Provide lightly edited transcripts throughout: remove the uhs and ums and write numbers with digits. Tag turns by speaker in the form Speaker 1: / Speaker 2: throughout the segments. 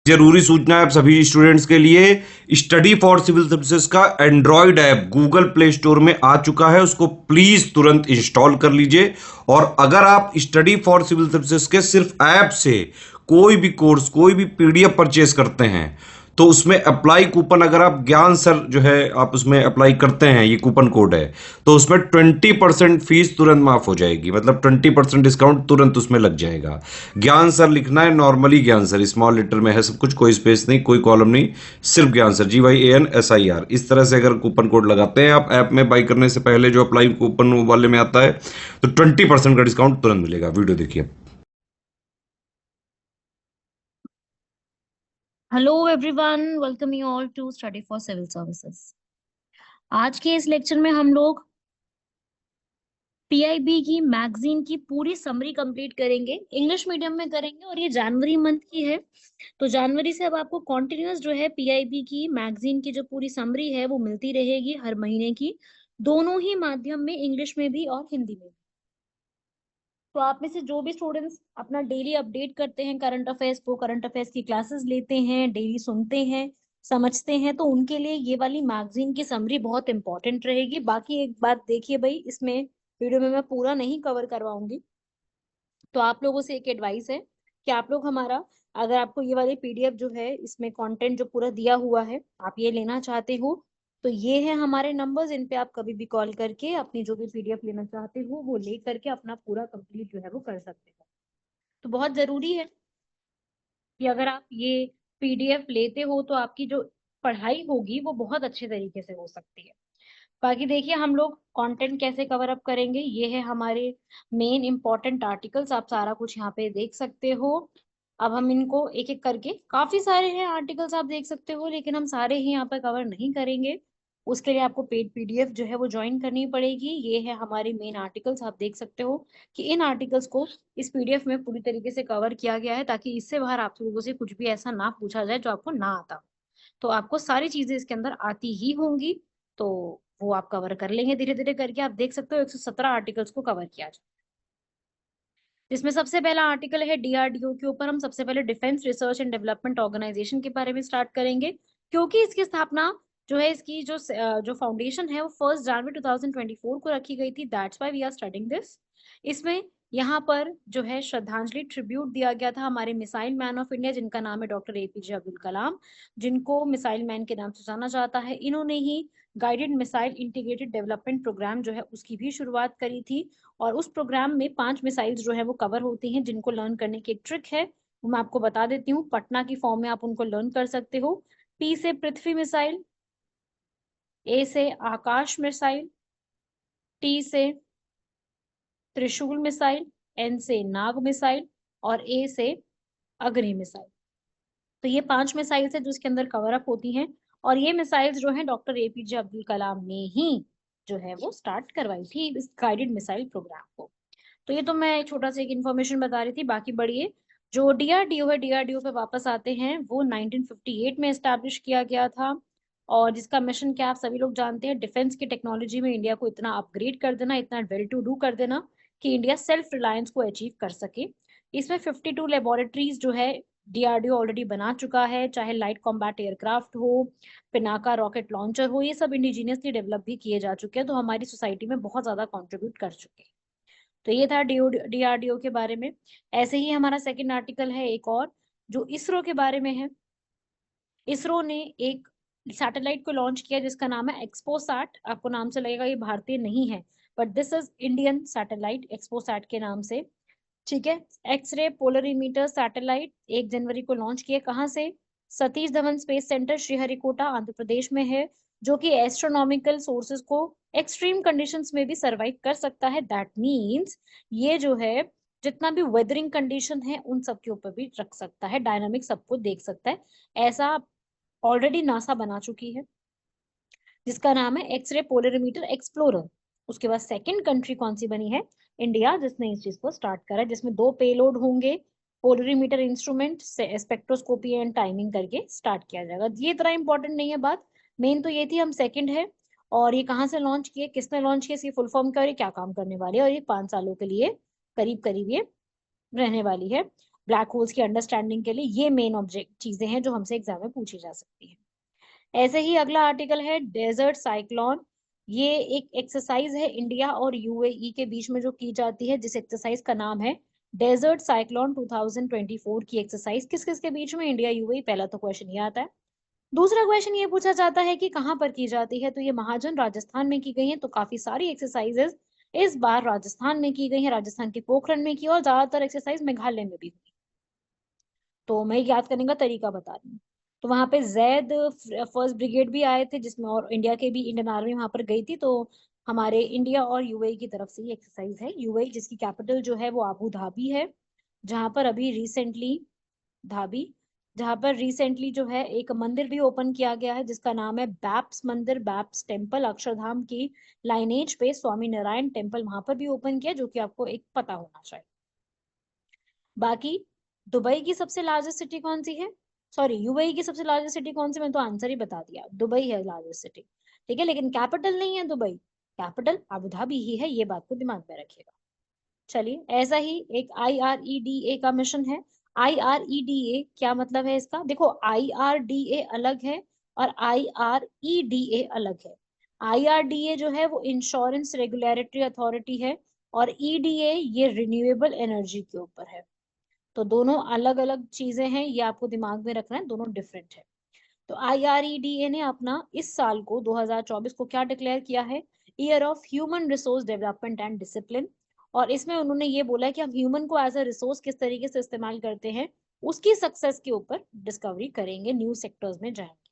Speaker 1: जरूरी सूचना है आप सभी स्टूडेंट्स के लिए, स्टडी फॉर सिविल सर्विसेज का Android app Google play store में आ चुका है, उसको प्लीज तुरंत इंस्टॉल कर लीजिए। और अगर आप स्टडी फॉर सिविल सर्विसेज के सिर्फ ऐप से कोई भी कोर्स, कोई भी पीडीएफ परचेस करते हैं, तो उसमें अप्लाई कूपन, अगर आप ज्ञान सर जो है आप उसमें अप्लाई करते हैं, ये कूपन कोड है, तो उसमें 20% फीस तुरंत माफ हो जाएगी, मतलब 20% डिस्काउंट तुरंत उसमें लग जाएगा। ज्ञान सर लिखना है, नॉर्मली ज्ञान सर स्मॉल लेटर में है सब कुछ, कोई स्पेस नहीं, कोई कॉलम नहीं, सिर्फ ज्ञान सर, GYANSIR। इस तरह से अगर कूपन कोड लगाते हैं आप ऐप में बाई करने से पहले, जो अप्लाई कूपन वाले में आता है, तो 20% का डिस्काउंट तुरंत मिलेगा। वीडियो देखिए।
Speaker 2: Hello everyone, welcome you all to study for civil services. आज के इस लेक्चर में हम लोग पीआईबी की मैगजीन की पूरी समरी कंप्लीट करेंगे। इंग्लिश मीडियम में करेंगे और ये जनवरी मंथ की है, तो जनवरी से अब आपको कॉन्टिन्यूस जो है पीआईबी की मैगजीन की जो पूरी समरी है वो मिलती रहेगी हर महीने की, दोनों ही माध्यम में, इंग्लिश में भी और हिंदी में भी। तो आप में से जो भी स्टूडेंट्स अपना डेली अपडेट करते हैं करंट अफेयर्स को, करंट अफेयर्स की क्लासेस लेते हैं, डेली सुनते हैं, समझते हैं, तो उनके लिए ये वाली मैगजीन की समरी बहुत इंपॉर्टेंट रहेगी। बाकी एक बात देखिए भाई, इसमें वीडियो में मैं पूरा नहीं कवर करवाऊंगी, तो आप लोगों से एक एडवाइस है कि आप लोग हमारा, अगर आपको ये वाली पीडीएफ जो है इसमें कंटेंट जो पूरा दिया हुआ है आप ये लेना चाहते हो, तो ये है हमारे नंबर्स, इन पे आप कभी भी कॉल करके अपनी जो भी पीडीएफ लेना चाहते हो वो ले करके अपना पूरा कंप्लीट जो है वो कर सकते हो। तो बहुत जरूरी है कि अगर आप ये पीडीएफ लेते हो तो आपकी जो पढ़ाई होगी वो बहुत अच्छे तरीके से हो सकती है। बाकी देखिए हम लोग कंटेंट कैसे कवर अप करेंगे, ये है हमारे मेन इंपॉर्टेंट आर्टिकल्स, आप सारा कुछ यहाँ पे देख सकते हो। अब हम इनको एक एक करके, काफी सारे हैं आर्टिकल्स आप देख सकते हो, लेकिन हम सारे ही यहाँ पे कवर नहीं करेंगे। उसके लिए आपको पेड पीडीएफ जो है वो ज्वाइन करनी पड़ेगी। ये है हमारे मेन आर्टिकल्स, आप देख सकते हो कि इन आर्टिकल्स को इस पीडीएफ में पूरी तरीके से कवर किया गया है, ताकि इससे बाहर आप लोगों से कुछ भी ऐसा ना पूछा जाए जो आपको ना आता। तो आपको सारी चीजें इसके अंदर आती ही होंगी, तो वो आप कवर कर लेंगे धीरे धीरे करके। आप देख सकते हो 117 आर्टिकल्स को कवर किया जाए, जिसमें सबसे पहला आर्टिकल है डीआरडीओ के ऊपर। हम सबसे पहले defence research and development organisation के बारे में स्टार्ट करेंगे, क्योंकि इसकी स्थापना जो है, इसकी जो फाउंडेशन है वो 1 जनवरी 2024 को रखी गई थी। That's why we are studying this. इसमें यहाँ पर जो है श्रद्धांजलि ट्रिब्यूट दिया गया था हमारे मिसाइल मैन ऑफ इंडिया, जिनका नाम है डॉक्टर एपीजे अब्दुल कलाम, जिनको मिसाइल मैन के नाम से जाना जाता है। इन्होंने ही guided missile integrated development programme जो है उसकी भी शुरुआत करी थी। और उस प्रोग्राम में 5 मिसाइल्स जो है वो कवर होती हैं, जिनको लर्न करने की एक ट्रिक है, वो मैं आपको बता देती हूँ। पटना की फॉर्म में आप उनको लर्न कर सकते हो। पी से पृथ्वी मिसाइल, ए से आकाश मिसाइल, टी से त्रिशूल मिसाइल, एन से नाग मिसाइल और ए से अग्नि मिसाइल। तो ये 5 मिसाइल्स है जो इसके अंदर कवर अप होती हैं। और ये मिसाइल्स जो है डॉक्टर एपीजे अब्दुल कलाम ने ही जो है वो स्टार्ट करवाई थी इस गाइडेड मिसाइल प्रोग्राम को। तो ये तो मैं एक छोटा सा एक इन्फॉर्मेशन बता रही थी, बाकी बढ़िए। जो डीआरडीओ है, डीआरडीओ पे वापस आते हैं, वो 1958 में एस्टैब्लिश किया गया था। और जिसका मिशन क्या आप सभी लोग जानते हैं, डिफेंस की टेक्नोलॉजी में इंडिया को इतना अपग्रेड कर देना, इतना वेल टू डू कर देना कि इंडिया सेल्फ रिलायंस को अचीव कर सके। इसमें 52 लेबोरेटरीज जो है डीआरडीओ ऑलरेडी बना चुका है, चाहे लाइट कॉम्बैट एयरक्राफ्ट हो, पिनाका रॉकेट लॉन्चर हो, ये सब इंडिजीनियसली डेवलप भी किए जा चुके हैं, तो हमारी सोसाइटी में बहुत ज्यादा कॉन्ट्रीब्यूट कर चुके हैं। तो ये था डीआरडीओ के बारे में। ऐसे ही हमारा सेकंड आर्टिकल है एक और, जो इसरो के बारे में है। इसरो ने एक सैटेलाइट को लॉन्च किया जिसका नाम है एक्सपोसैट। आपको नाम से लगेगा ये भारतीय नहीं है, but this is Indian satellite, XPoSat के नाम से। ठीक है। एक्सरे पोलरीमीटर सैटेलाइट 1 जनवरी को लॉन्च किया, कहाँ से? सतीश धवन स्पेस सेंटर श्रीहरिकोटा आंध्र प्रदेश में है, जो कि एस्ट्रोनॉमिकल सोर्सेज को एक्सट्रीम कंडीशंस में भी सरवाइव कर सकता है। दैट मींस ये जो है जितना भी वेदरिंग कंडीशन है उन सब के ऊपर भी रख सकता है, डायनामिक सबको देख सकता है। ऐसा ऑलरेडी नासा बना चुकी है, जिसका नाम है एक्सरे पोलरीमीटर एक्सप्लोरर। उसके बाद सेकंड कंट्री कौन सी बनी है? इंडिया, जिसने इस चीज को स्टार्ट करा है, जिसमें 2 पेलोड होंगे। पोलरीमीटर इंस्ट्रूमेंट से स्पेक्ट्रोस्कोपी एंड टाइमिंग करके स्टार्ट किया जाएगा। ये इतना इंपॉर्टेंट नहीं है बात, मेन तो ये थी, हम सेकंड है। और ये कहाँ से लॉन्च किए, किसने लॉन्च किया, इसकी फुल फॉर्म क्या और ये क्या काम करने वाले हैं, और ये 5 सालों के लिए करीब करीब ये रहने वाली है। ब्लैक होल्स की अंडरस्टैंडिंग के लिए। ये मेन ऑब्जेक्ट चीजें हैं जो हमसे एग्जाम में पूछी जा सकती हैं। ऐसे ही अगला आर्टिकल है डेजर्ट साइक्लोन। ये एक एक्सरसाइज है इंडिया और यूएई के बीच में जो की जाती है, जिस एक्सरसाइज का नाम है डेजर्ट साइक्लोन 2024 की एक्सरसाइज। किस किस के बीच में, इंडिया यूएई। पहला तो क्वेश्चन ये आता है। दूसरा क्वेश्चन ये पूछा जाता है कि कहाँ पर की जाती है, तो ये महाजन राजस्थान में की गई है। तो काफी सारी एक्सरसाइजेस इस बार राजस्थान में की गई है, राजस्थान के पोखरण में की, और ज्यादातर एक्सरसाइज मेघालय में भी हुई। तो मैं याद करने का तरीका बता रही हूँ। तो वहां पे जैद फर्स्ट ब्रिगेड भी आए थे, जिसमें और इंडिया के भी, इंडियन आर्मी वहां पर गई थी। तो हमारे इंडिया और यूएई की तरफ से ये एक्सरसाइज है। यूएई जिसकी कैपिटल जो है वो अबू धाबी है, जहां पर अभी रिसेंटली धाबी जहां पर रिसेंटली जो है एक मंदिर भी ओपन किया गया है, जिसका नाम है बैप्स मंदिर, बैप्स टेम्पल। अक्षरधाम की लाइनेज पे स्वामी नारायण टेम्पल वहां पर भी ओपन किया, जो कि आपको एक पता होना चाहिए। बाकी दुबई की सबसे लार्जेस्ट सिटी कौन सी है, सॉरी यूएई की सबसे लार्जेस्ट सिटी कौन सी, मैं तो आंसर ही बता दिया, दुबई है लार्जेस्ट सिटी। ठीक है, लेकिन कैपिटल नहीं है दुबई, कैपिटल अबू धाबी ही है, ये बात को दिमाग में रखिएगा। चलिए, ऐसा ही एक IREDA का मिशन है। IREDA क्या मतलब है इसका, देखो IRDA अलग है और IREDA अलग है। IRDA जो है वो इंश्योरेंस रेगुलेटरी अथॉरिटी है, और EDA ये रिन्यूएबल एनर्जी के ऊपर है। तो दोनों अलग अलग चीजें हैं, ये आपको दिमाग में रखना है, दोनों डिफरेंट है। तो IREDA ने अपना इस साल को 2024 को क्या डिक्लेयर किया है, year of human resource development and discipline. और इसमें उन्होंने ये बोला है कि हम ह्यूमन को एज अ रिसोर्स किस तरीके से इस्तेमाल करते हैं, उसकी सक्सेस के ऊपर डिस्कवरी करेंगे, न्यू सेक्टर्स में जाएंगे।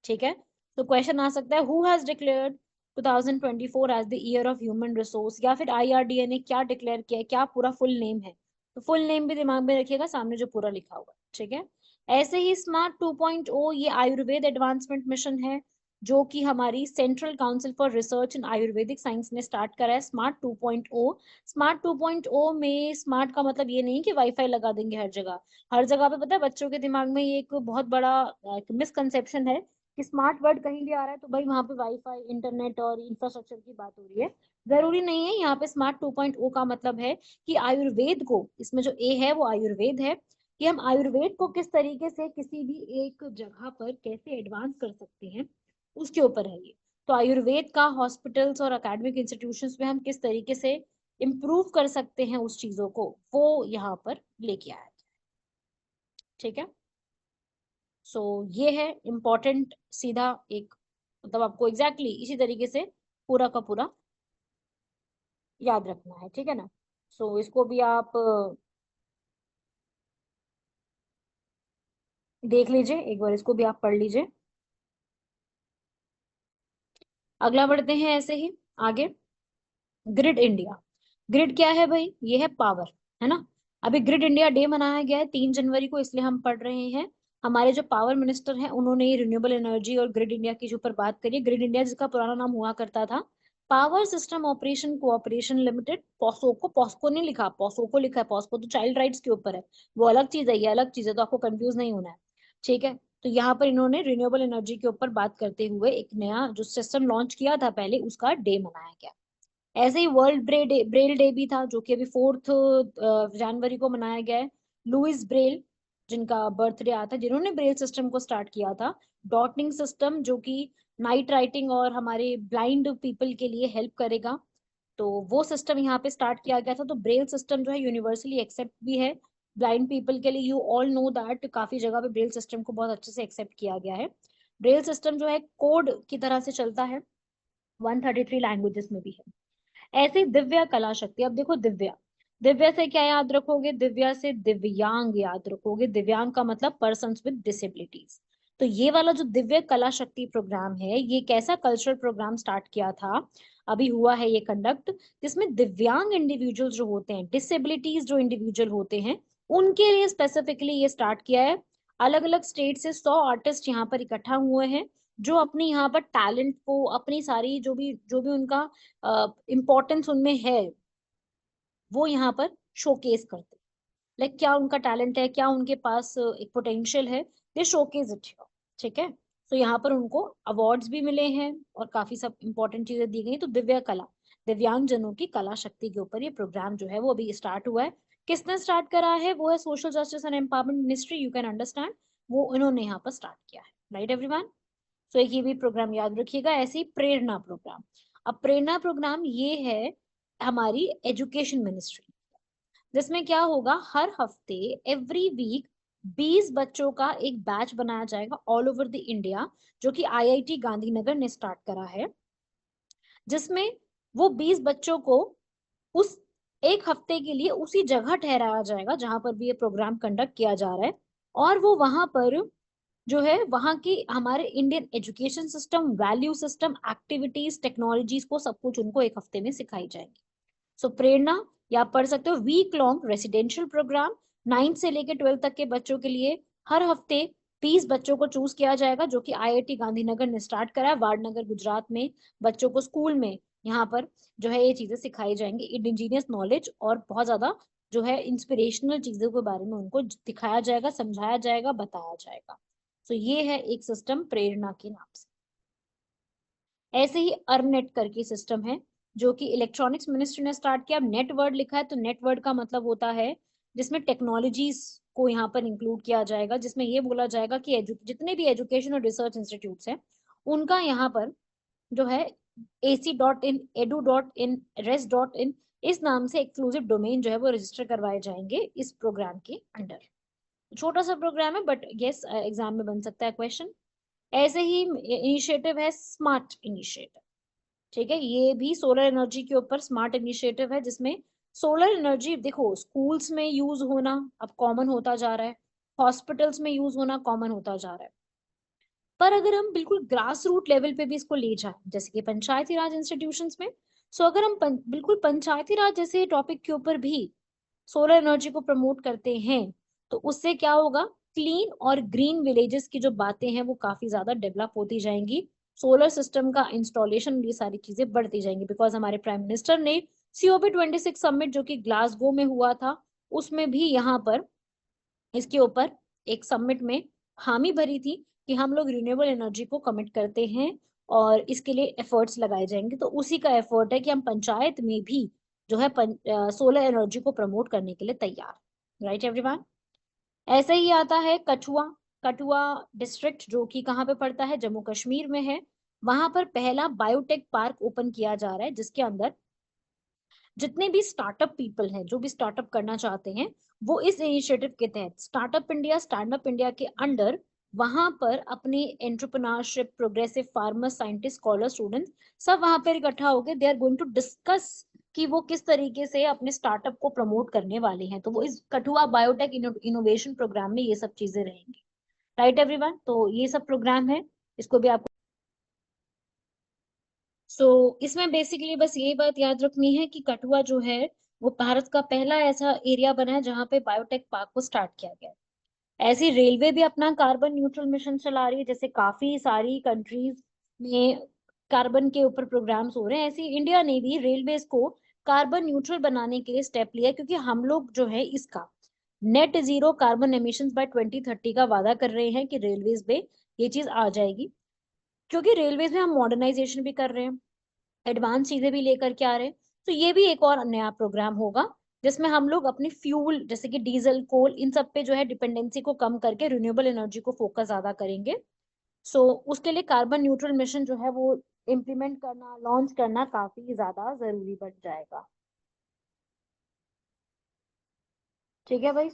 Speaker 2: ठीक है, तो क्वेश्चन आ सकता है, who has declared 2024 as the year of human resource, या फिर IRDA ने क्या डिक्लेयर किया है, क्या पूरा फुल नेम है। तो फुल नेम भी दिमाग में रखिएगा, सामने जो पूरा लिखा हुआ है। ठीक है, ऐसे ही स्मार्ट 2.0 ये आयुर्वेद एडवांसमेंट मिशन है, जो कि हमारी central council for research in Ayurvedic science ने स्टार्ट करा है। स्मार्ट 2.0, स्मार्ट 2.0 में स्मार्ट का मतलब ये नहीं कि वाईफाई लगा देंगे हर जगह। हर जगह पे पता है, बच्चों के दिमाग में ये एक बहुत बड़ा मिसकंसेप्शन है कि स्मार्ट वर्ड कहीं भी आ रहा है तो भाई वहां पे वाईफाई, इंटरनेट और इंफ्रास्ट्रक्चर की बात हो रही है। जरूरी नहीं है, यहाँ पे स्मार्ट 2.0 का मतलब है कि आयुर्वेद को, इसमें जो ए है वो आयुर्वेद है, कि हम आयुर्वेद को किस तरीके से किसी भी एक जगह पर कैसे एडवांस कर सकते हैं, उसके ऊपर है ये। तो आयुर्वेद का हॉस्पिटल्स और एकेडमिक इंस्टीट्यूशंस में हम किस तरीके से इम्प्रूव कर सकते हैं उस चीजों को, वो यहाँ पर लेके आया। ठीक है, सो ये है इम्पोर्टेंट, सीधा एक, मतलब आपको एग्जैक्टली इसी तरीके से पूरा का पूरा याद रखना है। ठीक है ना, सो इसको भी आप देख लीजिए एक बार, इसको भी आप पढ़ लीजिए। अगला बढ़ते हैं ऐसे ही आगे, ग्रिड इंडिया। ग्रिड क्या है भाई, ये है पावर, है ना। अभी ग्रिड इंडिया डे मनाया गया है 3 जनवरी को, इसलिए हम पढ़ रहे हैं। हमारे जो पावर मिनिस्टर हैं उन्होंने ये रिन्यूएबल एनर्जी और ग्रिड इंडिया की जो ऊपर बात करी। ग्रिड इंडिया जिसका पुराना नाम हुआ करता था power system operation cooperation limited, POSOCO, POSOCO नहीं लिखा, पॉस्को लिखा है। पॉस्को तो चाइल्ड राइट्स के ऊपर है, वो अलग चीज है, ये अलग चीज है, तो आपको कंफ्यूज नहीं होना है। ठीक है, तो यहाँ पर इन्होंने रिन्यूएबल एनर्जी के ऊपर बात करते हुए एक नया जो सिस्टम लॉन्च किया था पहले, उसका डे मनाया गया। ऐसे ही वर्ल्ड ब्रेल डे भी था, जो कि अभी 4 जनवरी को मनाया गया है। लुइस ब्रेल जिनका बर्थडे आता है, जिन्होंने ब्रेल सिस्टम को स्टार्ट किया था, डॉटिंग सिस्टम जो कि नाइट राइटिंग और हमारे ब्लाइंड पीपल के लिए हेल्प करेगा। तो वो सिस्टम यहाँ पे स्टार्ट किया गया था। तो ब्रेल सिस्टम जो है यूनिवर्सली एक्सेप्ट भी है ब्लाइंड पीपल के लिए। यू ऑल नो दैट काफी जगह पे ब्रेल सिस्टम को बहुत अच्छे से एक्सेप्ट किया गया है। ब्रेल सिस्टम जो है कोड की तरह से चलता है, 133 लैंग्वेजेस में भी है। ऐसे ही दिव्या कला शक्ति, अब देखो दिव्या, दिव्या से क्या याद रखोगे, दिव्या से दिव्यांग याद रखोगे। दिव्यांग का मतलब पर्सन विद डिसेबिलिटीज। तो ये वाला जो दिव्य कला शक्ति प्रोग्राम है, ये कैसा कल्चरल प्रोग्राम स्टार्ट किया था, अभी हुआ है ये कंडक्ट, जिसमें दिव्यांग इंडिविजुअल जो होते हैं, डिसेबिलिटीज जो इंडिविजुअल होते हैं, उनके लिए स्पेसिफिकली ये स्टार्ट किया है। अलग अलग स्टेट से 100 आर्टिस्ट यहाँ पर इकट्ठा हुए हैं, जो अपनी यहाँ पर टैलेंट को, अपनी सारी जो भी उनका इम्पोर्टेंस उनमें है, वो यहाँ पर शोकेस करते हैं। लाइक क्या उनका टैलेंट है, क्या उनके पास एक पोटेंशियल है, दे शोकेस इट। ठीक है, तो यहाँ पर उनको अवार्ड्स भी मिले हैं और काफी सब इंपॉर्टेंट चीजें दी गई। तो दिव्य कला, दिव्यांग जनों की कला शक्ति के ऊपर ये प्रोग्राम जो है वो अभी स्टार्ट हुआ है। किसने स्टार्ट करा है? वो है social justice and empowerment ministry, you can understand, वो इन्होंने यहाँ पर स्टार्ट किया है, राइट एवरीवन। सो एक ये भी प्रोग्राम याद रखिएगा। ऐसे ही प्रेरणा प्रोग्राम। अब प्रेरणा प्रोग्राम ये है हमारी एजुकेशन मिनिस्ट्री, जिसमें क्या होगा, हर हफ्ते एवरी वीक 20 बच्चों का एक बैच बनाया जाएगा ऑल ओवर द इंडिया, जो कि आईआईटी गांधीनगर ने स्टार्ट करा है, जिसमें वो 20 बच्चों को उस एक हफ्ते के लिए उसी जगह ठहराया जाएगा जहां पर भी ये प्रोग्राम कंडक्ट किया जा रहा है, और वो वहां पर जो है वहां की हमारे Indian education system, value system, activities, technologies को सब कुछ उनको एक हफ्ते में सिखाई जाएगी। सो प्रेरणा, या आप पढ़ सकते हो वीक लॉन्ग रेसिडेंशियल प्रोग्राम, 9 से लेकर 12 तक के बच्चों के लिए हर हफ्ते 20 बच्चों को चूज किया जाएगा, जो कि आईआईटी गांधीनगर ने स्टार्ट करा है। वाडनगर गुजरात में बच्चों को स्कूल में यहाँ पर जो है ये चीजें सिखाई जाएंगी, इंडिजिनियस नॉलेज और बहुत ज्यादा जो है इंस्पिरेशनल चीजों के बारे में उनको दिखाया जाएगा, समझाया जाएगा, बताया जाएगा। सो ये है एक सिस्टम प्रेरणा के नाम से। ऐसे ही अर्ननेट करके सिस्टम है, जो कि इलेक्ट्रॉनिक्स मिनिस्ट्री ने स्टार्ट किया। अब नेट वर्ड लिखा है, तो नेट वर्ड का मतलब होता है जिसमें टेक्नोलॉजीज को यहाँ पर इंक्लूड किया जाएगा, जिसमें ये बोला जाएगा कि जितने भी एजुकेशन और रिसर्च इंस्टीट्यूट्स हैं उनका यहाँ पर जो है AC.in, edu.in, res.in इस नाम से एक्सक्लूसिव डोमेन जो है वो रजिस्टर करवाए जाएंगे इस प्रोग्राम के अंडर। छोटा सा प्रोग्राम है, बट यस एग्जाम में बन सकता है क्वेश्चन। ऐसे ही इनिशिएटिव है स्मार्ट इनिशिएटिव, ठीक है, ये भी सोलर एनर्जी के ऊपर स्मार्ट इनिशिएटिव है, जिसमें सोलर एनर्जी देखो स्कूल्स में यूज होना अब कॉमन होता जा रहा है, हॉस्पिटल्स में यूज होना कॉमन होता जा रहा है, पर अगर हम बिल्कुल ग्रास रूट लेवल पे भी इसको ले जाए, जैसे कि पंचायती राज इंस्टीट्यूशंस में, सो अगर हम बिल्कुल पंचायती राज जैसे टॉपिक के ऊपर भी सोलर एनर्जी को प्रमोट करते हैं, तो उससे क्या होगा, क्लीन और ग्रीन विलेजेस की जो बातें हैं वो काफी ज्यादा डेवलप होती जाएंगी, सोलर सिस्टम का इंस्टॉलेशन, ये सारी चीजें बढ़ती जाएंगी। बिकॉज हमारे प्राइम मिनिस्टर ने COP26 समिट जो कि ग्लासगो में हुआ था, उसमें भी यहाँ पर इसके ऊपर एक समिट में हामी भरी थी कि हम लोग रिन्यूएबल एनर्जी को कमिट करते हैं और इसके लिए एफर्ट्स लगाए जाएंगे। तो उसी का एफर्ट है कि हम पंचायत में भी जो है सोलर एनर्जी को प्रमोट करने के लिए तैयार, राइट एवरीवन। ऐसे ही आता है कठुआ। कठुआ डिस्ट्रिक्ट जो कि कहाँ पे पड़ता है, जम्मू कश्मीर में है। वहां पर पहला बायोटेक पार्क ओपन किया जा रहा है, जिसके अंदर जितने भी स्टार्टअप पीपल हैं, जो भी स्टार्टअप करना चाहते हैं, वो इस इनिशिएटिव के तहत startup India, stand up India के अंडर वहां पर अपने entrepreneurship, progressive farmer, scientist, scholar, students सब वहां पर इकट्ठा होकर they are going to discuss कि वो किस तरीके से अपने स्टार्टअप को प्रमोट करने वाले हैं। तो वो इस कठुआ बायोटेक इनोवेशन प्रोग्राम में ये सब चीजें रहेंगी, राइट एवरीवन। तो ये सब प्रोग्राम है, इसको भी आपको इसमें बेसिकली बस यही बात याद रखनी है कि कठुआ जो है वो भारत का पहला ऐसा एरिया बना है जहाँ पे बायोटेक पार्क को स्टार्ट किया गया है। ऐसी रेलवे भी अपना कार्बन न्यूट्रल मिशन चला रही है, जैसे काफी सारी कंट्रीज में कार्बन के ऊपर प्रोग्राम्स हो रहे हैं, ऐसे इंडिया ने भी रेलवेज को कार्बन न्यूट्रल बनाने के लिए स्टेप लिया, क्योंकि हम लोग जो है इसका net zero carbon emissions by 2030 का वादा कर रहे हैं कि रेलवेज पे ये चीज आ जाएगी, क्योंकि रेलवेज में हम मॉडर्नाइजेशन भी कर रहे हैं, एडवांस चीजें भी लेकर के आ रहे हैं। तो ये भी एक और नया प्रोग्राम होगा, जिसमें हम लोग अपने फ्यूल जैसे कि डीजल, कोल, इन सब पे जो है डिपेंडेंसी को कम करके रिन्यूएबल एनर्जी को फोकस ज्यादा करेंगे। उसके लिए कार्बन न्यूट्रल मिशन जो है वो इम्प्लीमेंट करना, लॉन्च करना काफी ज्यादा जरूरी बढ़ जाएगा, ठीक है भाई।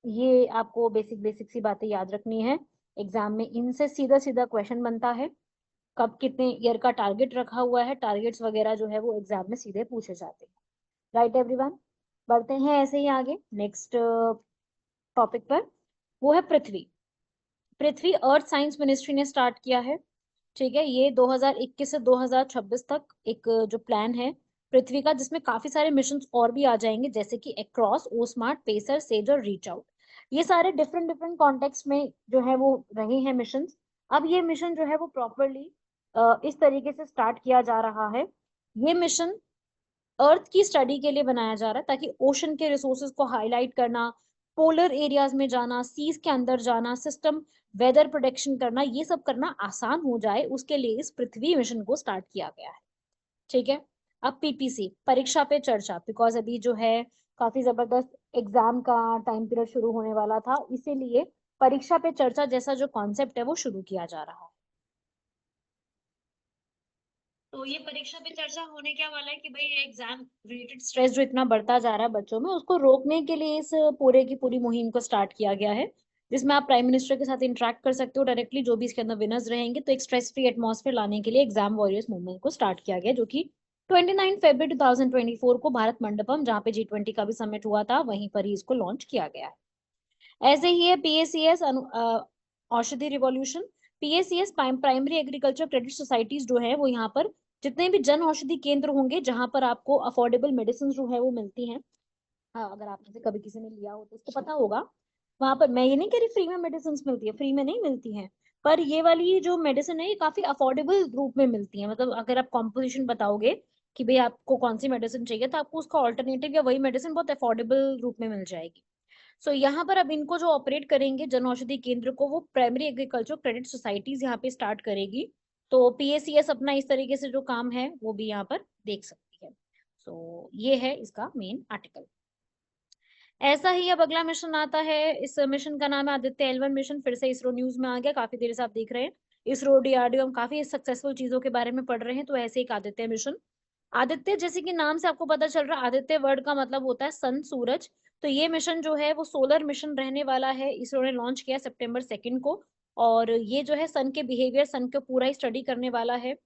Speaker 2: ये आपको बेसिक बेसिक सी बातें याद रखनी है, एग्जाम में इनसे सीधा सीधा क्वेश्चन बनता है। कब कितने ईयर का टारगेट रखा हुआ है, टारगेट्स वगैरह जो है वो एग्जाम में सीधे पूछे जाते हैं, राइट एवरीवन। बढ़ते हैं ऐसे ही आगे नेक्स्ट टॉपिक पर, वो है पृथ्वी। पृथ्वी अर्थ साइंस मिनिस्ट्री ने स्टार्ट किया है, ठीक है, ये 2021 से 2026 तक एक जो प्लान है पृथ्वी का, जिसमें काफी सारे मिशन और भी आ जाएंगे, जैसे कि एक्रॉस, ओ स्मार्ट, पेसर, सेज और रीच आउट। ये सारे डिफरेंट डिफरेंट कॉन्टेक्स्ट में जो है वो रहे हैं मिशन। अब ये मिशन जो है वो प्रॉपरली इस तरीके से स्टार्ट किया जा रहा है। ये मिशन अर्थ की स्टडी के लिए बनाया जा रहा है, ताकि ओशन के रिसोर्सेज को हाईलाइट करना, पोलर एरियाज में जाना, सीज के अंदर जाना, सिस्टम वेदर प्रोडिक्शन करना, ये सब करना आसान हो जाए, उसके लिए इस पृथ्वी मिशन को स्टार्ट किया गया है, ठीक है। अब PPC परीक्षा पे चर्चा, बिकॉज अभी जो है काफी जबरदस्त एग्जाम का टाइम पीरियड शुरू होने वाला था, इसीलिए परीक्षा पे चर्चा जैसा जो कॉन्सेप्ट है वो शुरू किया जा रहा है। तो ये परीक्षा पे चर्चा होने क्या वाला है कि भाई एग्जाम रिलेटेड स्ट्रेस जो इतना बढ़ता जा रहा है बच्चों में, उसको रोकने के लिए इस पूरे की पूरी मुहिम को स्टार्ट किया गया है, जिसमें आप प्राइम मिनिस्टर के साथ इंटरेक्ट कर सकते हो डायरेक्टली, जो भी इसके अंदर विनर्स रहेंगे। तो एक स्ट्रेस फ्री एटमॉस्फेयर लाने के लिए एग्जाम वॉरियर्स मूवमेंट को स्टार्ट किया गया, जो कि 29 फरवरी 2024 को भारत मंडपम, जहाँ पे G20 का भी समिट हुआ था, वहीं पर ही इसको लॉन्च किया गया है। ऐसे ही है PACS औषधि revolution. PACS primary agriculture credit societies जो है वो यहाँ पर जितने भी जन औषधि केंद्र होंगे जहां पर आपको अफोर्डेबल मेडिसिन जो है वो मिलती हैं। हाँ, अगर आप में से कभी किसी ने लिया हो तो उसको पता होगा। वहां पर मैं ये नहीं कह रही फ्री में मेडिसिन मिलती है, फ्री में नहीं मिलती हैं, पर ये वाली जो मेडिसिन है ये काफी अफोर्डेबल रूप में मिलती है। मतलब अगर आप कॉम्पोजिशन बताओगे कि भाई आपको कौन सी मेडिसिन चाहिए, तो आपको उसका ऑल्टरनेटिव या वही मेडिसिन बहुत अफोर्डेबल रूप में मिल जाएगी। सो यहाँ पर अब इनको जो ऑपरेट करेंगे जन औषधि केंद्र को, वो प्राइमरी एग्रीकल्चर क्रेडिट सोसाइटीज यहाँ पे स्टार्ट करेगी। तो PACS अपना इस तरीके से जो काम है वो भी यहाँ पर देख सकती है। सो ये है इसका मेन आर्टिकल। ऐसा ही अब अगला मिशन आता है। इस मिशन का नाम है आदित्य-L1 मिशन। फिर से इसरो न्यूज में आ गया, काफी देर से आप देख रहे हैं इसरो DRDO, हम काफी सक्सेसफुल चीजों के बारे में पढ़ रहे हैं। तो ऐसे एक आदित्य मिशन, आदित्य जैसे कि नाम से आपको पता चल रहा है, आदित्य वर्ड का मतलब होता है सन, सूरज। तो ये मिशन जो है वो सोलर मिशन रहने वाला है। इसरो ने लॉन्च किया September 2 को, और ये जो है सन के बिहेवियर, सन को पूरा ही स्टडी करने वाला है।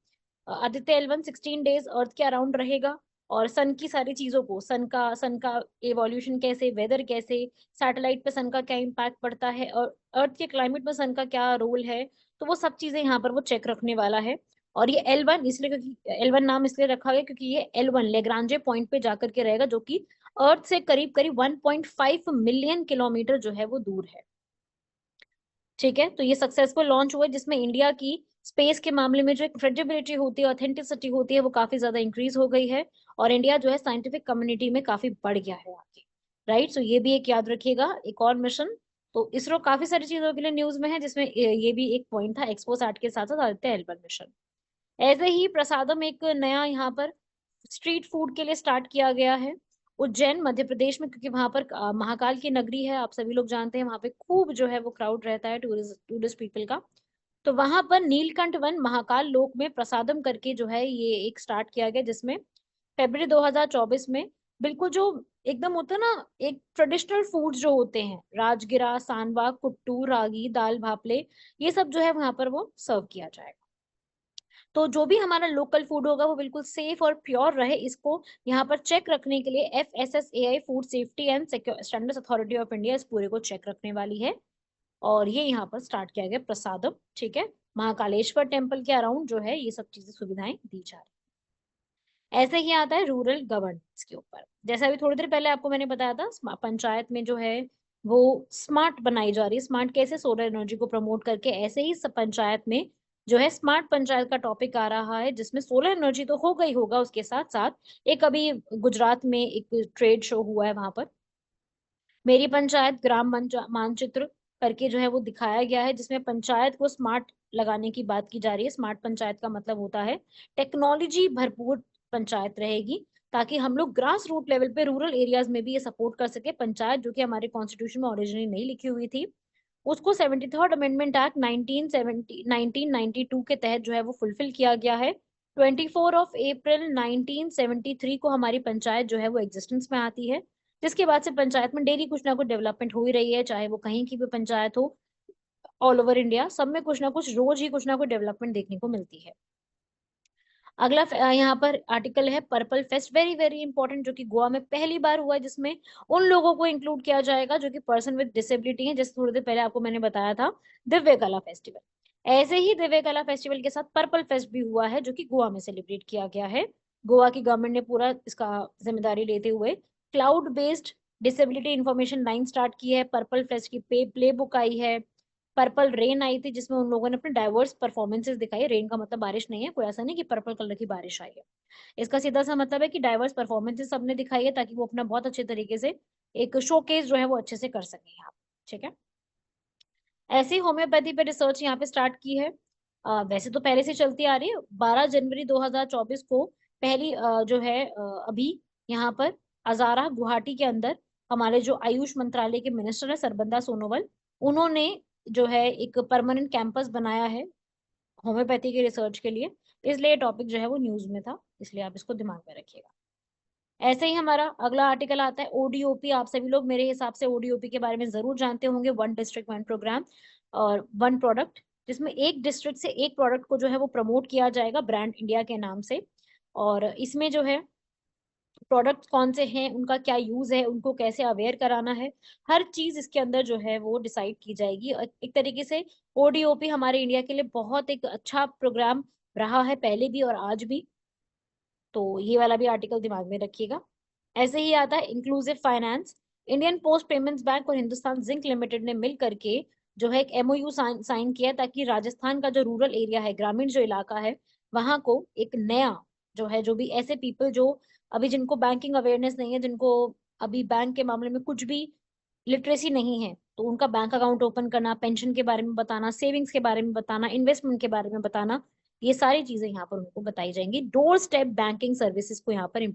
Speaker 2: आदित्य-L1 16 डेज अर्थ के अराउंड रहेगा, और सन की सारी चीजों को, सन का एवोल्यूशन कैसे, वेदर कैसे, सैटेलाइट पे सन का क्या इम्पैक्ट पड़ता है, और अर्थ के क्लाइमेट में सन का क्या रोल है, तो वो सब चीजें यहाँ पर वो चेक रखने वाला है। और ये L1 इसलिए, क्योंकि L1 नाम इसलिए रखा गया क्योंकि ये L1 लेग्रांजे पॉइंट पे जाकर के रहेगा, जो कि अर्थ से करीब करीब 1.5 मिलियन किलोमीटर जो है वो दूर है। ठीक है, तो ये सक्सेसफुल लॉन्च हुआ है, जिसमें इंडिया की स्पेस के मामले में जो क्रेडिबिलिटी होती है, ऑथेंटिसिटी होती है, वो काफी ज्यादा इंक्रीज हो गई है, और इंडिया जो है साइंटिफिक कम्युनिटी में काफी बढ़ गया है आगे। राइट, सो ये भी एक याद रखिएगा, एक और मिशन। तो इसरो काफी सारी चीजों के लिए न्यूज में है, जिसमें ये भी एक पॉइंट था, एक्सपो 60 के साथ साथ आदित्य-L1 मिशन। ऐसे ही प्रसादम एक नया यहाँ पर स्ट्रीट फूड के लिए स्टार्ट किया गया है उज्जैन मध्य प्रदेश में, क्योंकि वहां पर महाकाल की नगरी है, आप सभी लोग जानते हैं, वहां पे खूब जो है वो क्राउड रहता है टूरिस्ट पीपल का। तो वहां पर नीलकंठ वन महाकाल लोक में प्रसादम करके जो है ये एक स्टार्ट किया गया, जिसमें February 2024 में बिल्कुल जो एकदम होता है ना, एक ट्रेडिशनल फूड्स जो होते हैं, राजगिरा, सांवा, कुट्टू, रागी, दाल भापले, ये सब जो है वहां पर वो सर्व किया जाएगा। तो जो भी हमारा लोकल फूड होगा वो बिल्कुल सेफ और प्योर रहे, इसको यहाँ पर चेक रखने के लिए FSSAI food safety and standards authority of India इस पूरे को चेक रखने वाली है। और ये यहाँ पर स्टार्ट किया गया प्रसादम। ठीक है, महाकालेश्वर टेम्पल के अराउंड जो है ये सब चीजें सुविधाएं दी जा रही है। ऐसे ही आता है रूरल गवर्नेंस के ऊपर। जैसे अभी थोड़ी देर पहले आपको मैंने बताया था, पंचायत में जो है वो स्मार्ट बनाई जा रही है। स्मार्ट कैसे, सोलर एनर्जी को प्रमोट करके, ऐसे ही सब पंचायत में जो है स्मार्ट पंचायत का टॉपिक आ रहा है, जिसमें सोलर एनर्जी तो होगा ही होगा, उसके साथ साथ एक अभी गुजरात में एक ट्रेड शो हुआ है, वहां पर मेरी पंचायत ग्राम मानचित्र करके जो है वो दिखाया गया है, जिसमें पंचायत को स्मार्ट लगाने की बात की जा रही है। स्मार्ट पंचायत का मतलब होता है टेक्नोलॉजी भरपूर पंचायत रहेगी, ताकि हम लोग ग्रास रूट लेवल पे रूरल एरियाज में भी ये सपोर्ट कर सके। पंचायत जो कि हमारे कॉन्स्टिट्यूशन में ओरिजिनली नहीं लिखी हुई थी, उसको 73rd अमेंडमेंट एक्ट 1992 के तहत जो है वो फुलफिल किया गया है। 24 अप्रैल 1973 को हमारी पंचायत जो है वो एग्जिस्टेंस में आती है, जिसके बाद से पंचायत में डेली कुछ ना कुछ डेवलपमेंट हो ही रही है, चाहे वो कहीं की भी पंचायत हो, ऑल ओवर इंडिया सब में कुछ ना कुछ, रोज ही कुछ ना कुछ डेवलपमेंट देखने को मिलती है। अगला यहाँ पर आर्टिकल है purple fest, very very important, जो कि गोवा में पहली बार हुआ है, जिसमें उन लोगों को इंक्लूड किया जाएगा जो कि पर्सन विद डिसेबिलिटी है, जैसे थोड़ी देर पहले आपको मैंने बताया था दिव्य कला फेस्टिवल। ऐसे ही दिव्य कला फेस्टिवल के साथ पर्पल फेस्ट भी हुआ है, जो कि गोवा में सेलिब्रेट किया गया है। गोवा की गवर्नमेंट ने पूरा इसका जिम्मेदारी लेते हुए cloud based disability information line start की है। पर्पल फेस्ट की प्ले बुक आई है। पर्पल रेन आई थी, जिसमें उन लोगों ने अपने डाइवर्स परफॉर्मेंसेस दिखाई। रेन का मतलब बारिश नहीं है, कोई ऐसा नहीं कि पर्पल कलर की बारिश आई है, इसका सीधा सा मतलब है कि डाइवर्स परफॉर्मेंसेस सबने दिखाई है, ताकि वो अपना बहुत अच्छे तरीके से एक शोकेस जो है वो अच्छे से कर सके यहाँ। ठीक है, ऐसी होम्योपैथी पे रिसर्च यहाँ पे स्टार्ट की है। वैसे तो पहले से चलती आ रही है। 12 जनवरी 2024 को पहली जो है अभी यहाँ पर अजारा गुवाहाटी के अंदर हमारे जो आयुष मंत्रालय के मिनिस्टर है सरबंदा सोनोवाल, उन्होंने जो है एक परमानेंट कैंपस बनाया है होम्योपैथी के रिसर्च के लिए। इसलिए टॉपिक जो है वो न्यूज में था, इसलिए आप इसको दिमाग में रखिएगा। ऐसे ही हमारा अगला आर्टिकल आता है ओडीओपी। आप सभी लोग मेरे हिसाब से ओडीओपी के बारे में जरूर जानते होंगे, वन डिस्ट्रिक्ट वन प्रोग्राम और वन प्रोडक्ट, जिसमें एक डिस्ट्रिक्ट से एक प्रोडक्ट को जो है वो प्रमोट किया जाएगा ब्रांड इंडिया के नाम से। और इसमें जो है प्रोडक्ट्स कौन से हैं, उनका क्या यूज है, उनको कैसे अवेयर कराना है, हर चीज इसके अंदर जो है वो डिसाइड की जाएगी। और एक तरीके से ओडीओपी हमारे इंडिया के लिए बहुत एक अच्छा प्रोग्राम रहा है पहले भी और आज भी। तो ये वाला भी आर्टिकल दिमाग में रखिएगा। ऐसे ही आता है inclusive finance. Indian post payments bank और हिंदुस्तान जिंक लिमिटेड ने मिल करके जो है एक एमओयू साइन किया ताकि राजस्थान का जो रूरल एरिया है, ग्रामीण जो इलाका है, वहां को एक नया जो है, जो भी ऐसे पीपल जो अभी जिनको बैंकिंग अवेयरनेस नहीं है, जिनको अभी बैंक के मामले में कुछ भी लिटरेसी नहीं है, तो उनका बैंक अकाउंट ओपन करना, पेंशन के बारे में बताना, सेविंग्स के बारे में बताना, इन्वेस्टमेंट के बारे में बताना, ये सारी चीजें यहाँ पर उनको बताई जाएंगी। डोर स्टेप बैंकिंग सर्विसेज को यहाँ पर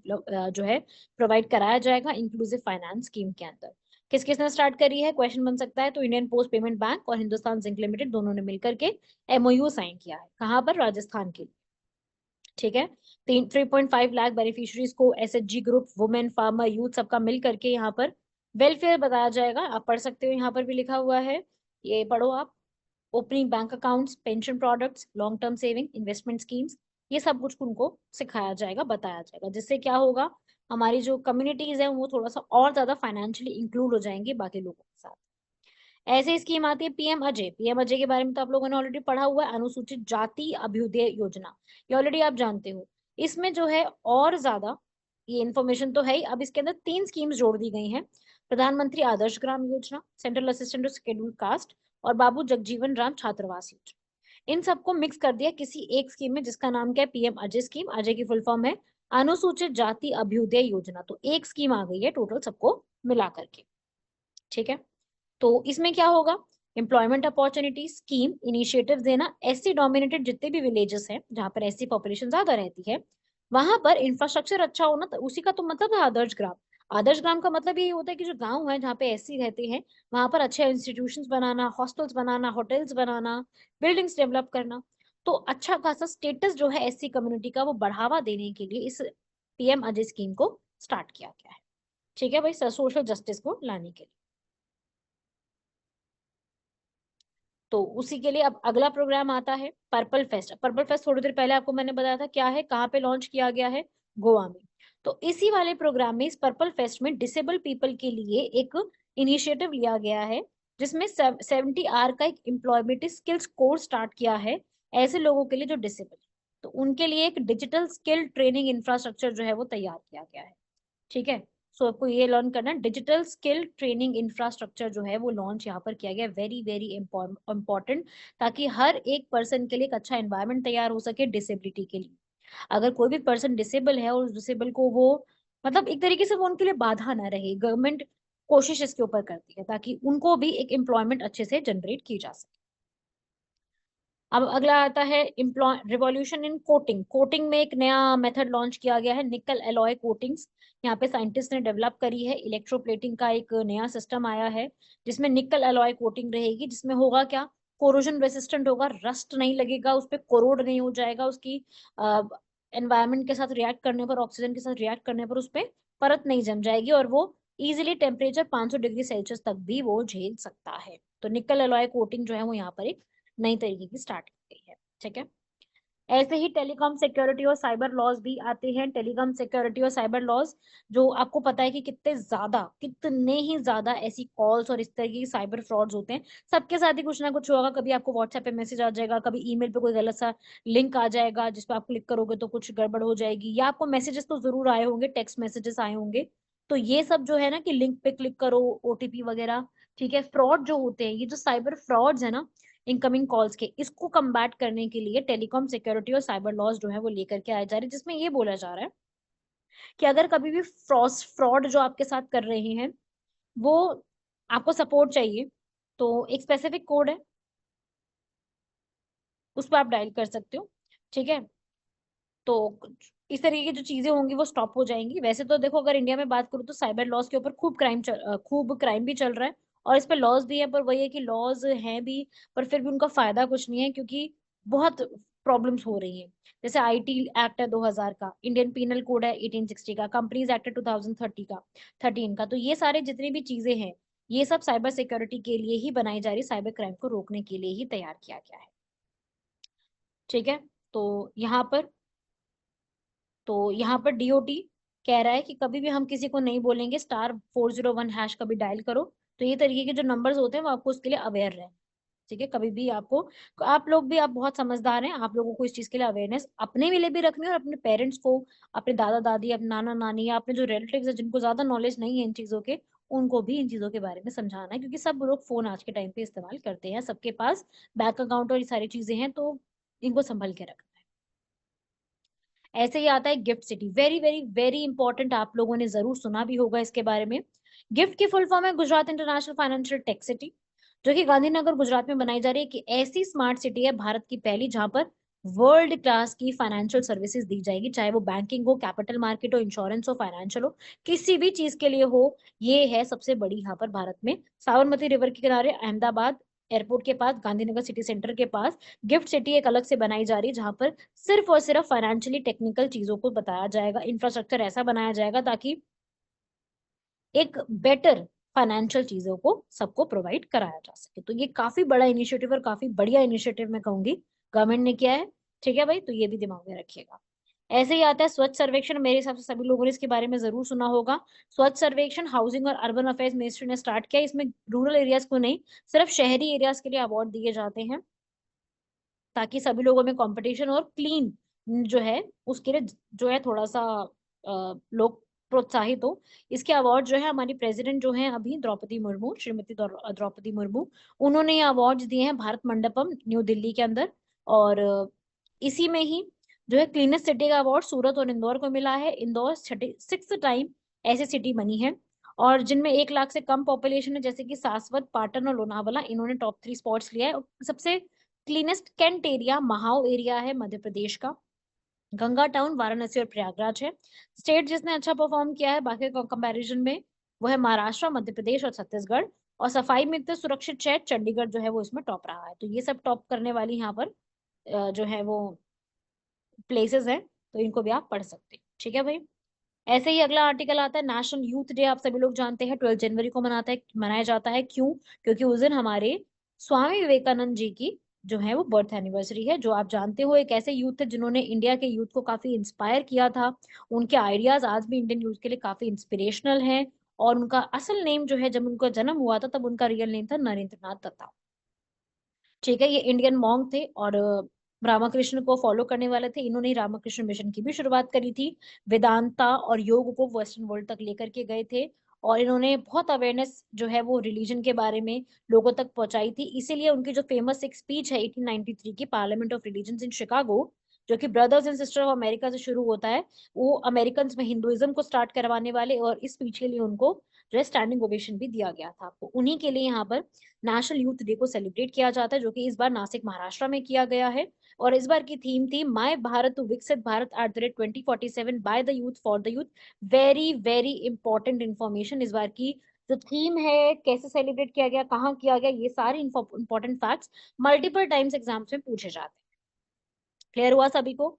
Speaker 2: जो है प्रोवाइड कराया जाएगा इंक्लूसिव फाइनेंस स्कीम के अंदर। किस किसने स्टार्ट करी है, क्वेश्चन बन सकता है। तो इंडियन पोस्ट पेमेंट बैंक और हिंदुस्तान जिंक लिमिटेड दोनों ने मिलकर के एमओयू साइन किया है, कहाँ पर, राजस्थान के लिए। ठीक है, 3.5 लाख बेनिफिशियरीज को SHG group, women, farmer, youth सबका मिल करके यहाँ पर वेलफेयर बताया जाएगा। आप पढ़ सकते हो, यहाँ पर भी लिखा हुआ है, ये पढ़ो आप। Opening bank accounts, pension products, long term saving, investment schemes, ये सब कुछ उनको सिखाया जाएगा, बताया जाएगा, जिससे क्या होगा, हमारी जो कम्युनिटीज है वो थोड़ा सा और ज्यादा फाइनेंशियली इंक्लूड हो जाएंगे बाकी लोगों के साथ। ऐसे स्कीम आती है पीएम अजय। पीएम अजय के बारे में तो आप लोगों ने ऑलरेडी पढ़ा हुआ है, अनुसूचित जाति अभ्युदय योजना, ये ऑलरेडी आप जानते हो। इसमें जो है और ज्यादा ये इन्फॉर्मेशन तो है ही, अब इसके अंदर 3 स्कीम्स जोड़ दी गई हैं। प्रधानमंत्री आदर्श ग्राम योजना, central assistant to scheduled caste और बाबू जगजीवन राम छात्रावास योजना, इन सबको मिक्स कर दिया किसी एक स्कीम में, जिसका नाम क्या है, पीएम अजय स्कीम। अजय की फुल फॉर्म है अनुसूचित जाति अभ्युदय योजना। तो एक स्कीम आ गई है टोटल सबको मिला करके। ठीक है, तो इसमें क्या होगा, एम्प्लॉयमेंट अपॉर्चुनिटी स्कीम इनिशिएटिव देना। एससी डोमिनेटेड जितने भी विलेजेस हैं जहां पर एससी पॉपुलेशन ज्यादा रहती है, वहां पर इंफ्रास्ट्रक्चर अच्छा होना, तो उसी का तो मतलब है आदर्श ग्राम। आदर्श ग्राम का मतलब ये होता है कि जो गांव है जहाँ पे एससी रहते हैं, वहां पर अच्छे इंस्टीट्यूशंस बनाना, हॉस्टल्स बनाना, होटल्स बनाना, बिल्डिंग्स डेवलप करना। तो अच्छा खासा स्टेटस जो है एससी कम्युनिटी का, वो बढ़ावा देने के लिए इस पीएम अजय स्कीम को स्टार्ट किया गया है। ठीक है भाई, सोशल जस्टिस को लाने के लिए। तो उसी के लिए अब अगला प्रोग्राम आता है पर्पल फेस्ट। पर्पल फेस्ट थोड़ी देर पहले आपको मैंने बताया था क्या है, कहाँ पे लॉन्च किया गया है, गोवा में। तो इसी वाले प्रोग्राम में, इस पर्पल फेस्ट में डिसेबल पीपल के लिए एक इनिशिएटिव लिया गया है, जिसमें 70 आवर का एक एम्प्लॉयमेंट स्किल्स कोर्स स्टार्ट किया है ऐसे लोगों के लिए जो डिसेबल है। तो उनके लिए एक डिजिटल स्किल ट्रेनिंग इंफ्रास्ट्रक्चर जो है वो तैयार किया गया है। ठीक है, सो आपको ये लर्न करना, डिजिटल स्किल ट्रेनिंग इंफ्रास्ट्रक्चर जो है वो लॉन्च यहाँ पर किया गया, वेरी वेरी इंपॉर्टेंट, ताकि हर एक पर्सन के लिए एक अच्छा एनवायरनमेंट तैयार हो सके डिसेबिलिटी के लिए। अगर कोई भी पर्सन डिसेबल है और उस डिसेबल को वो, मतलब एक तरीके से वो उनके लिए बाधा ना रहे, गवर्नमेंट कोशिश इसके ऊपर करती है ताकि उनको भी एक एम्प्लॉयमेंट अच्छे से जनरेट की जा सके। अब अगला आता है employ revolution in coating. Coating में एक नया मेथड लॉन्च किया गया है, निकल एलॉय कोटिंग्स। यहाँ पे साइंटिस्ट ने डेवलप करी है, इलेक्ट्रोप्लेटिंग का एक नया सिस्टम आया है, जिसमें निकल एलॉय कोटिंग रहेगी, जिसमें होगा क्या, कोरोजन रेसिस्टेंट होगा, रस्ट नहीं लगेगा उस पर, कोरोड नहीं हो जाएगा, उसकी एनवायरमेंट के साथ रिएक्ट करने पर, ऑक्सीजन के साथ रिएक्ट करने पर उस पर परत नहीं जम जाएगी, और वो इजिली टेम्परेचर 500 डिग्री सेल्सियस तक भी वो झेल सकता है। तो निकल एलॉय कोटिंग जो है वो यहाँ पर एक नई तरीके की स्टार्ट की गई है। ठीक है, ऐसे ही टेलीकॉम सिक्योरिटी और साइबर लॉज भी आते हैं। टेलीकॉम सिक्योरिटी और साइबर लॉज, जो आपको पता है कि कितने ही ज्यादा ऐसी कॉल्स और इस तरह की साइबर फ्रॉड्स होते हैं, सबके साथ ही कुछ ना कुछ होगा। कभी आपको व्हाट्सएप पे मैसेज आ जाएगा, कभी ईमेल पे कोई गलत सा लिंक आ जाएगा जिस पे आप क्लिक करोगे तो कुछ गड़बड़ हो जाएगी, या आपको मैसेजेस तो जरूर आए होंगे, टेक्स्ट मैसेजेस आए होंगे। तो ये सब जो है ना कि लिंक पे क्लिक करो, ओटीपी वगैरह, ठीक है, फ्रॉड जो होते हैं, ये जो साइबर फ्रॉड्स है ना इनकमिंग कॉल्स के, इसको कम्बैट करने के लिए टेलीकॉम सिक्योरिटी और साइबर लॉज जो है वो लेकर के आए जा रहे हैं, जिसमें ये बोला जा रहा है कि अगर कभी भी फ्रॉड जो आपके साथ कर रहे हैं, वो आपको सपोर्ट चाहिए, तो एक स्पेसिफिक कोड है, उस पर आप डायल कर सकते हो। ठीक है, तो इस तरीके की जो चीजें होंगी वो स्टॉप हो जाएंगी। वैसे तो देखो, अगर इंडिया में बात करूँ तो साइबर लॉस के ऊपर खूब क्राइम भी चल रहा है, और इस पे लॉस भी है, पर वही है कि लॉस हैं भी, पर फिर भी उनका फायदा कुछ नहीं है, क्योंकि बहुत प्रॉब्लम्स हो रही हैं। जैसे आईटी एक्ट है 2000 का, इंडियन पीनल कोड है 1860 का, कंपनीज एक्ट है 2030 का 13 का। तो ये सारे जितनी भी चीजें हैं, ये सब साइबर सिक्योरिटी के लिए ही बनाई जा रही, साइबर क्राइम को रोकने के लिए ही तैयार किया गया है। ठीक है। तो यहाँ पर तो यहाँ पर डीओटी कह रहा है कि कभी भी हम किसी को नहीं बोलेंगे *401# कभी डायल करो। तो ये तरीके के जो नंबर्स होते हैं वो आपको उसके लिए अवेयर रहे। ठीक है, कभी भी आपको, आप लोग भी, आप बहुत समझदार हैं, आप लोगों को इस चीज के लिए अवेयरनेस अपने लिए भी रखनी है, और अपने पेरेंट्स को, अपने दादा दादी, अपने नाना नानी, या अपने जो रिलेटिव्स हैं जिनको ज्यादा नॉलेज नहीं है इन चीजों के, उनको भी इन चीजों के बारे में समझाना है, क्योंकि सब लोग फोन आज के टाइम पे इस्तेमाल करते हैं, सबके पास बैंक अकाउंट और ये सारी चीजें हैं, तो इनको संभल के रखना है। ऐसे ही आता है gift city, very very very important, आप लोगों ने जरूर सुना भी होगा इसके बारे में। गिफ्ट की फुल फॉर्म है Gujarat international financial tech city, जो कि गांधीनगर गुजरात में बनाई जा रही है, कि ऐसी स्मार्ट सिटी है भारत की पहली जहां पर वर्ल्ड क्लास की फाइनेंशियल सर्विसेज दी जाएगी, चाहे वो बैंकिंग हो, कैपिटल मार्केट हो, इंश्योरेंस हो, फाइनेंशियल हो, किसी भी चीज के लिए हो। ये है सबसे बड़ी यहाँ पर भारत में, साबरमती रिवर के किनारे, अहमदाबाद एयरपोर्ट के पास, गांधीनगर सिटी सेंटर के पास गिफ्ट सिटी एक अलग से बनाई जा रही है, जहां पर सिर्फ और सिर्फ फाइनेंशियली टेक्निकल चीजों को बताया जाएगा, इंफ्रास्ट्रक्चर ऐसा बनाया जाएगा ताकि एक बेटर फाइनेंशियल चीजों को सबको प्रोवाइड कराया जा सके। तो ये काफी बड़ा इनिशिएटिव और काफी बढ़िया इनिशिएटिव मैं कहूंगी गवर्नमेंट ने किया है। ठीक है भाई, तो ये भी दिमाग में रखिएगा। ऐसे ही आता है स्वच्छ सर्वेक्षण, मेरे हिसाब से सभी लोगों ने इसके बारे में जरूर सुना होगा। स्वच्छ सर्वेक्षण हाउसिंग और अर्बन अफेयर्स मिनिस्ट्री ने स्टार्ट किया। इसमें रूरल एरियाज को नहीं, सिर्फ शहरी एरियाज के लिए अवार्ड दिए जाते हैं, ताकि सभी लोगों में कंपटीशन और क्लीन जो है उसके लिए जो है थोड़ा सा लोग प्रोत्साहित हो। इसके अवार्ड जो है हमारी प्रेसिडेंट जो है अभी द्रौपदी मुर्मू, श्रीमती द्रौपदी मुर्मू, उन्होंने ये अवार्ड दिए हैं भारत मंडपम न्यू दिल्ली के अंदर। और इसी में ही जो है क्लीनेस्ट सिटी का अवार्ड सूरत और इंदौर को मिला है। इंदौर 6th टाइम ऐसी सिटी बनी है, और जिनमें 1 लाख से कम पॉपुलेशन है, जैसे कि सासवत, पाटन और लोनावाला, इन्होंने टॉप 3 स्पॉट्स लिया है। और सबसे cleanest cantt area Mhow area है मध्य प्रदेश का, गंगा टाउन वाराणसी और प्रयागराज है। स्टेट जिसने अच्छा परफॉर्म किया है बाकी कंपैरिजन में, वो है महाराष्ट्र, मध्य प्रदेश और छत्तीसगढ़। और सफाई में तो सुरक्षित शहर चंडीगढ़ जो है वो इसमें टॉप रहा है। तो ये सब टॉप करने वाली यहाँ पर जो है वो प्लेसेस हैं, तो इनको भी आप पढ़ सकते हैं। ठीक है भाई। ऐसे ही अगला आर्टिकल आता है नेशनल यूथ डे। आप सभी लोग जानते हैं 12 जनवरी को मनाया जाता है। क्यों? क्योंकि उस दिन हमारे स्वामी विवेकानंद जी की जो है वो बर्थ एनिवर्सरी है। जो आप जानते हो एक ऐसे यूथ थे जिन्होंने इंडिया के यूथ को काफी इंस्पायर किया था। उनके आइडियाज आज भी इंडियन यूथ के लिए काफी इंस्पिरेशनल हैं। और उनका असल नेम जो है, जब उनका जन्म हुआ था तब उनका रियल नेम था नरेंद्र नाथ दत्ता। ठीक है, ये इंडियन मॉन्क थे और रामाकृष्ण को फॉलो करने वाले थे। इन्होंने ही रामकृष्ण मिशन की भी शुरुआत करी थी। वेदांता और योग को वेस्टर्न वर्ल्ड तक लेकर के गए थे। और इन्होंने बहुत अवेयरनेस जो है वो रिलीजन के बारे में लोगों तक पहुंचाई थी। इसीलिए उनकी जो फेमस एक स्पीच है 1893 की, parliament of religion in Chicago, जो कि brothers and sister of America से शुरू होता है, वो अमेरिकन में हिंदुइज्म को स्टार्ट करवाने वाले, और इस स्पीच के लिए उनको जो है स्टैंडिंग ओवेशन भी दिया गया था। तो उन्हीं के लिए यहाँ पर नेशनल यूथ डे को सेलिब्रेट किया जाता है, जो कि इस बार नासिक महाराष्ट्र में किया गया है। और इस बार की थीम थी माय भारत विकसित Bharat @2047 by the youth for the youth. Very very important information इस बार की जो थीम है, कैसे सेलिब्रेट किया गया, कहाँ किया गया, ये सारे important facts multiple times exams में पूछे जाते हैं। क्लियर हुआ सभी को?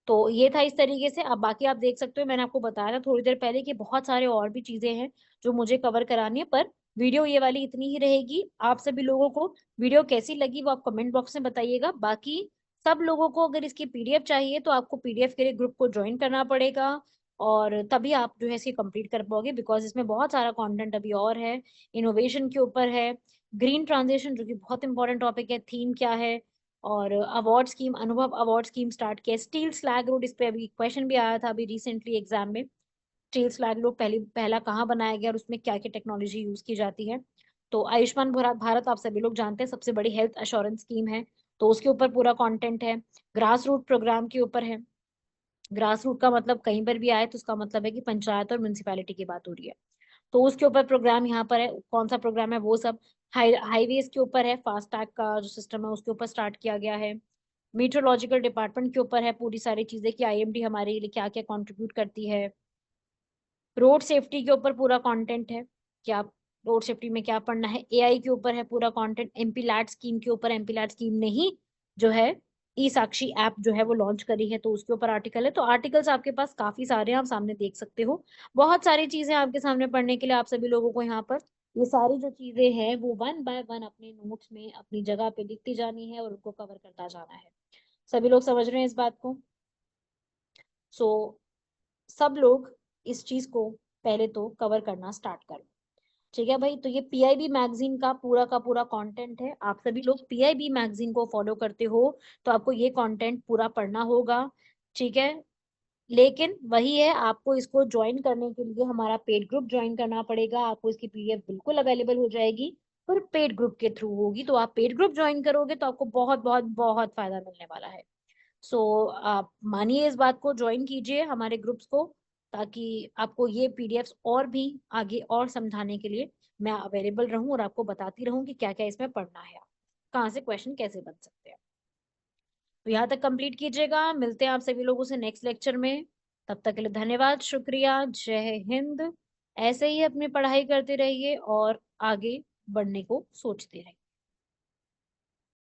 Speaker 2: तो ये था इस तरीके से। अब बाकी आप देख सकते हो, मैंने आपको बताया था थोड़ी देर पहले कि बहुत सारे और भी चीजें हैं जो मुझे कवर करानी है, पर वीडियो ये वाली इतनी ही रहेगी। आप सभी लोगों को वीडियो कैसी लगी वो आप कमेंट बॉक्स में बताइएगा। बाकी सब लोगों को अगर इसकी पीडीएफ चाहिए तो आपको पीडीएफ के लिए ग्रुप को ज्वाइन करना पड़ेगा, और तभी आप जो है इसकी कंप्लीट कर पाओगे, बिकॉज इसमें बहुत सारा कंटेंट अभी और है। इनोवेशन के ऊपर है, ग्रीन ट्रांजिशन जो कि बहुत इंपॉर्टेंट टॉपिक है, थीम क्या है, और अवार्ड स्कीम, अनुभव अवार्ड स्कीम स्टार्ट किया, स्टील स्लैग रोड, इस पे अभी क्वेश्चन भी आया था अभी रिसेंटली एग्जाम में। स्टील स्लैग रोड पहला कहाँ बनाया गया और उसमें क्या क्या टेक्नोलॉजी यूज की जाती है। तो आयुष्मान भारत भारत आप सभी लोग जानते हैं सबसे बड़ी हेल्थ इंश्योरेंस स्कीम है, तो उसके ऊपर पूरा कंटेंट है। ग्रास रूट प्रोग्राम के ऊपर है। ग्रास रूट का मतलब कहीं पर भी आए तो उसका मतलब है कि पंचायत और म्यूनिसिपैलिटी की बात हो रही है। तो उसके ऊपर प्रोग्राम यहाँ पर है, कौन सा प्रोग्राम है वो सब। हाईवेज के ऊपर है, फास्ट टैग का जो सिस्टम है उसके ऊपर स्टार्ट किया गया है। मीटरोलॉजिकल डिपार्टमेंट के ऊपर है पूरी सारी चीजें कि आईएमडी हमारे लिए क्या क्या कंट्रीब्यूट करती है। रोड सेफ्टी के ऊपर पूरा कंटेंट है कि आप रोड सेफ्टी में क्या पढ़ना है। एआई के ऊपर है पूरा कंटेंट। एमपी लैट स्कीम के ऊपर, एमपी लैट स्कीम ने ही जो है ई साक्षी ऐप जो है वो लॉन्च करी है, तो उसके ऊपर आर्टिकल है। तो आर्टिकल्स आपके पास काफी सारे हैं, आप सामने देख सकते हो। बहुत सारी चीजें आपके सामने पढ़ने के लिए, आप सभी लोगों को यहाँ पर ये सारी जो चीजें हैं वो वन बाय वन अपने नोट्स में अपनी जगह पे लिखती जानी है और उनको कवर करता जाना है। सभी लोग समझ रहे हैं इस बात को? सो सब लोग इस चीज को पहले तो कवर करना स्टार्ट करो। ठीक है भाई, तो ये पीआईबी मैगजीन का पूरा कंटेंट है। आप सभी लोग पीआईबी मैगजीन को फॉलो करते हो तो आपको ये कंटेंट पूरा पढ़ना होगा। ठीक है, लेकिन वही है, आपको इसको ज्वाइन करने के लिए हमारा पेड ग्रुप ज्वाइन करना पड़ेगा। आपको इसकी पीडीएफ बिल्कुल अवेलेबल हो जाएगी, पर पेड ग्रुप के थ्रू होगी। तो आप पेड ग्रुप ज्वाइन करोगे तो आपको बहुत बहुत बहुत फायदा मिलने वाला है। सो आप मानिए इस बात को, ज्वाइन कीजिए हमारे ग्रुप्स को, ताकि आपको ये पीडीएफ्स और भी आगे और समझाने के लिए मैं अवेलेबल रहूं और आपको बताती रहूं कि क्या क्या इसमें पढ़ना है, कहाँ से क्वेश्चन कैसे बन सकते हैं। तो यहाँ तक कंप्लीट कीजिएगा। मिलते हैं आप सभी लोगों से नेक्स्ट लेक्चर में। तब तक के लिए धन्यवाद, शुक्रिया, जय हिंद। ऐसे ही अपनी पढ़ाई करते रहिए और आगे बढ़ने को सोचते रहिए।